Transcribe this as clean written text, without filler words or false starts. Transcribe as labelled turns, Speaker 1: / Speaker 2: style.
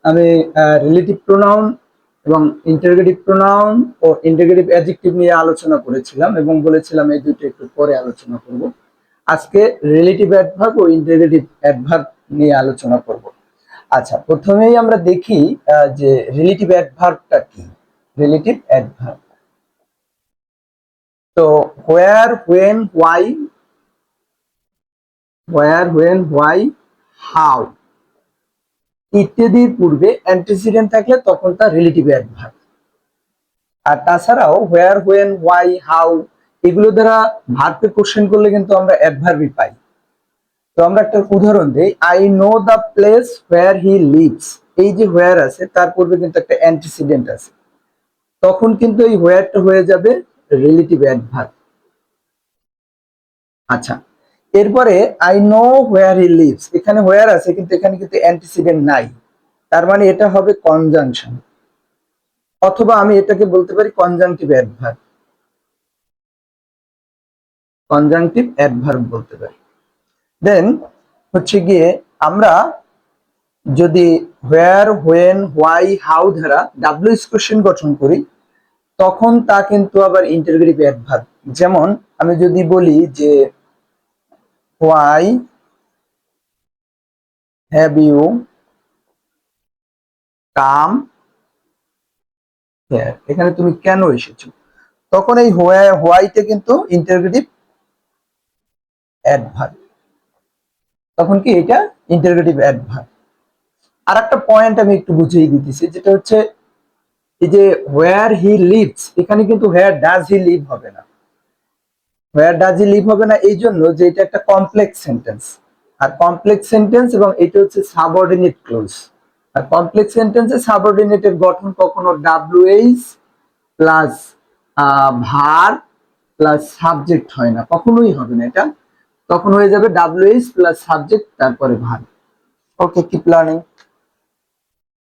Speaker 1: আমি relative pronoun এবং interrogative pronoun ও interrogative adjective নিয়ে আলোচনা করেছিলাম এবং বলেছিলাম এই দুটো একটু পরে আলোচনা করব। আজকে রিলেটিভ অ্যাডভার্ব ও ইন্টারোগেটিভ অ্যাডভার্ব নিয়ে আলোচনা করব। আচ্ছা, প্রথমেই আমরা দেখি যে রিলেটিভ অ্যাডভার্বটা কি। রিলেটিভ অ্যাডভার্ব তো হোয়ার, হোয়েন, হোয়াই, হাউ ইত্যাদির পূর্বে অ্যান্টিসিডেন্ট থাকলে তখন তা রিলেটিভ অ্যাডভার্ব। আর তাছাড়াও হোয়ার, হোয়েন, হোয়াই, হাউ এগুলো দ্বারা ভার্বকে কোশ্চেন করলে কিন্তু আমরা অ্যাডভার্বই পাই। তো আমরা একটা উদাহরণ দেই, I know the place where he lives. এই যে হোয়ার আছে তার পূর্বে কিন্তু একটা অ্যান্টিসিডেন্ট আছে, তখন কিন্তু এই হোয়ারটা হয়ে যাবে রিলেটিভ অ্যাডভার্ব। আচ্ছা, এরপরে I know where he lives, এখানে হোয়ার আছে কিন্তু এখানে কিন্তু অ্যান্টিসিডেন্ট নাই, তার মানে এটা হবে কনজাংশন, অথবা আমি এটাকে বলতে পারি কনজাংটিভ অ্যাডভার্ব। কনজাংটিভ অ্যাডভার্ব বলতে পারি। দেন হচ্ছে গিয়ে আমরা যদি হোয়ার, হোয়েন, হোয়াই, হাউ দ্বারা ডাব্লিউএস কোশ্চেন গঠন করি তখন তা কিন্তু আবার ইন্টারোগেটিভ অ্যাডভার্ব। যেমন আমি যদি বলি যে why have you come here, এখানে তুমি কেন এসেছো, তখন এই হোয়াইতে কিন্তু ইন্টারোগেটিভ অ্যাডভার্ব, তখন কি এটা ইন্টারোগেটিভ অ্যাডভার্ব। আর একটা পয়েন্ট আমি একটু বুঝিয়ে দিতেছি, যেটা হচ্ছে এই যে হোয়ার হি লিভস, এখানে কিন্তু হোয়ার ডাজ হি লিভ হবে না। হোয়ার ডাজ হি লিভ হবে না এই জন্য যে এটা একটা কমপ্লেক্স সেন্টেন্স, আর কমপ্লেক্স সেন্টেন্স এবং এটা হচ্ছে সাবঅর্ডিনেট ক্লোজ। আর কমপ্লেক্স সেন্টেন্সে সাবঅর্ডিনেটের গঠন কখনো WH plus verb plus subject হয় না, কখনোই হবে না এটা, তখন হয়ে যাবে ডাব্লিউএইচ প্লাস সাবজেক্ট তারপরে ভার্ব। Okay, keep learning.